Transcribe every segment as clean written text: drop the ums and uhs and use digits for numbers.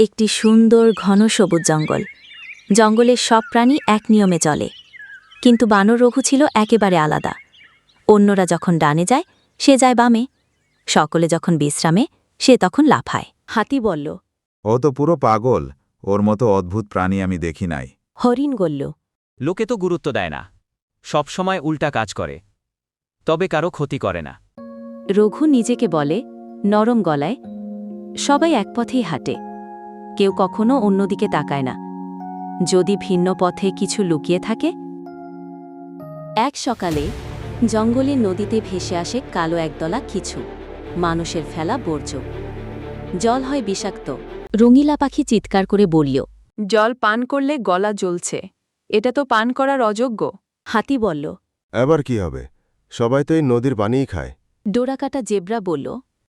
একটি সুন্দর ঘন সবুজ জঙ্গল। জঙ্গলের সব প্রাণী এক নিয়মে চলে, কিন্তু বানর রঘু ছিল একেবারে আলাদা। অন্যরা যখন ডানে যায়, সে যায় বামে। সকলে যখন বিশ্রামে, সে তখন লাফায়। হাতি বলল, ও তো পুরো পাগল, ওর মতো অদ্ভুত প্রাণী আমি দেখি নাই। হরিণ বলল, লোকে তো গুরুত্ব দেয় না, সবসময় উল্টা কাজ করে, তবে কারো ক্ষতি করে না। রঘু নিজেকে বলে নরম গলায়, সবাই এক পথেই হাঁটে, কেউ কখনো অন্যদিকে তাকায় না। যদি ভিন্ন পথে কিছু লুকিয়ে থাকে। এক সকালে জঙ্গলের নদীতে ভেসে আসে কালো একদলা কিছু মানুষের ফেলা বর্জ্য। জল হয় বিষাক্ত। রঙিলা পাখি চিৎকার করে বলল, জল পান করলে গলা জ্বলছে, এটা তো পান করার অযোগ্য। হাতি বলল, এবার কি হবে? সবাই তো এই নদীর পানিই খায়। ডোরাকাটা জেব্রা বলল,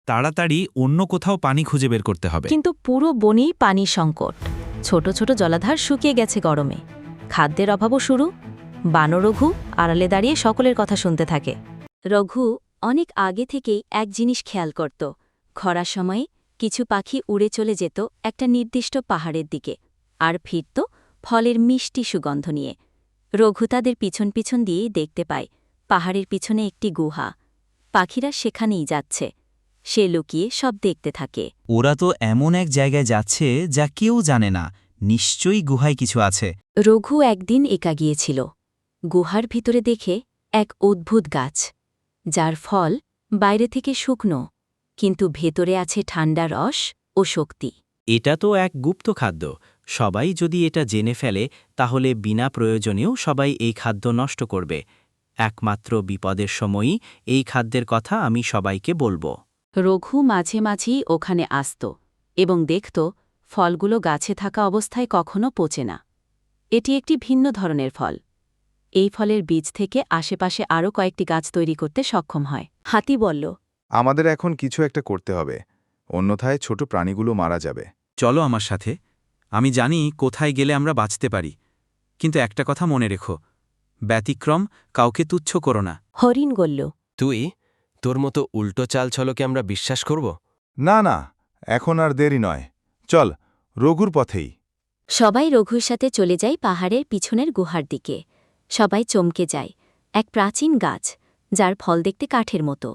তাড়াতাড়ি অন্য কোথাও পানি খুঁজে বের করতে হবে। কিন্তু পুরো বনেই পানির সংকট। ছোট ছোট জলাধার শুকিয়ে গেছে গরমে, খাদ্যের অভাবও শুরু। বানর রঘু আড়ালে দাঁড়িয়ে সকলের কথা শুনতে থাকে। রঘু অনেক আগে থেকেই এক জিনিস খেয়াল করত। খরার সময়ে কিছু পাখি উড়ে চলে যেত একটা নির্দিষ্ট পাহাড়ের দিকে, আর ফিরত ফলের মিষ্টি সুগন্ধ নিয়ে। রঘু তাদের পিছন পিছন দিয়েই দেখতে পায় পাহাড়ের পিছনে একটি গুহা। পাখিরা সেখানেই যাচ্ছে। সে লুকিয়ে সব দেখতে থাকে। ওরা তো এমন এক জায়গায় যাচ্ছে যা কেউ জানে না, নিশ্চয়ই গুহায় কিছু আছে। রঘু একদিন একা গিয়েছিল। গুহার ভিতরে দেখে এক অদ্ভুত গাছ, যার ফল বাইরে থেকে শুকনো, কিন্তু ভেতরে আছে ঠান্ডা রস ও শক্তি। এটা তো এক গুপ্ত খাদ্য, সবাই যদি এটা জেনে ফেলে তাহলে বিনা প্রয়োজনেও সবাই এই খাদ্য নষ্ট করবে। একমাত্র বিপদের সময়ই এই খাদ্যের কথা আমি সবাইকে বলবো। রঘু মাঝে মাঝেই ওখানে আসত এবং দেখত ফলগুলো গাছে থাকা অবস্থায় কখনো পচে না। এটি একটি ভিন্ন ধরনের ফল। এই ফলের বীজ থেকে আশেপাশে আরও কয়েকটি গাছ তৈরি করতে সক্ষম হয়। হাতি বলল, আমাদের এখন কিছু একটা করতে হবে, অন্যথায় ছোট প্রাণীগুলো মারা যাবে। চলো আমার সাথে, আমি জানি কোথায় গেলে আমরা বাঁচতে পারি। কিন্তু একটা কথা মনে রেখো, ব্যতিক্রম কাউকে তুচ্ছ করো না। হরিণ বলল, তুই তোর মতো উল্টো চাল ছলকে আমরা বিশ্বাস করব? না না, এখন আর দেরি নয়, চল রঘুর পথেই। সবাই রঘুর সাথে চলে যায় পাহাড়ের পিছনের গুহার দিকে। সবাই চমকে যায়। এক প্রাচীন গাছ, যার ফল দেখতে কাঠের মতো,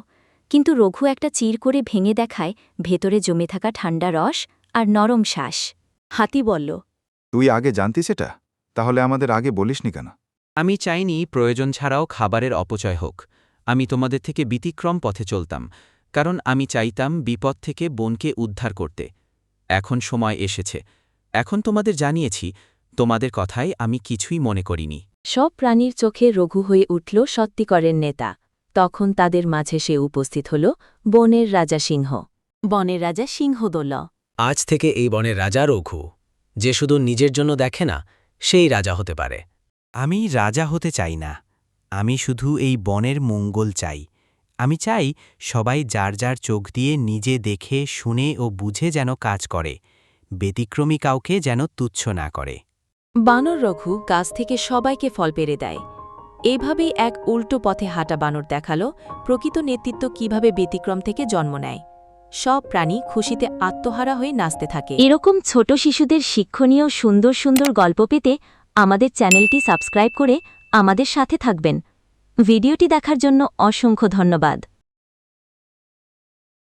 কিন্তু রঘু একটা চির করে ভেঙে দেখায় ভেতরে জমে থাকা ঠান্ডা রস আর নরম শ্বাস। হাতি বলল, তুই আগে জানতিস এটা? তাহলে আমাদের আগে বলিসনি কেন? আমি চাইনি প্রয়োজন ছাড়াও খাবারের অপচয় হোক। আমি তোমাদের থেকে ব্যতিক্রম পথে চলতাম, কারণ আমি চাইতাম বিপদ থেকে বনকে উদ্ধার করতে। এখন সময় এসেছে, এখন তোমাদের জানিয়েছি, তোমাদের কথায় আমি কিছুই মনে করিনি। সব প্রাণীর চোখে রঘু হয়ে উঠল সত্যিকরের নেতা। তখন তাদের মাঝে সে উপস্থিত হল বনের রাজা সিংহ। বনের রাজা সিংহদোল। আজ থেকে এই বনের রাজা রঘু, যে শুধু নিজের জন্য দেখে না, সেই রাজা হতে পারে। আমি রাজা হতে চাই না, আমি শুধু এই বনের মঙ্গল চাই। আমি চাই সবাই যার যার চোখ দিয়ে নিজে দেখে শুনে ও বুঝে যেন কাজ করে, ব্যতিক্রমী কাউকে যেন তুচ্ছ না করে। বানর রঘু গাছ থেকে সবাইকে ফল পেড়ে দেয়। এইভাবেই এক উল্টো পথে হাঁটা বানর দেখালো প্রকৃত নেতৃত্ব কিভাবে ব্যতিক্রম থেকে জন্ম নেয়। সব প্রাণী খুশিতে আত্মহারা হয়ে নাচতে থাকে। এরকম ছোট শিশুদের শিক্ষণীয় সুন্দর সুন্দর গল্প পেতে আমাদের চ্যানেলটি সাবস্ক্রাইব করে আমাদের সাথে থাকবেন। ভিডিওটি দেখার জন্য অসংখ্য ধন্যবাদ।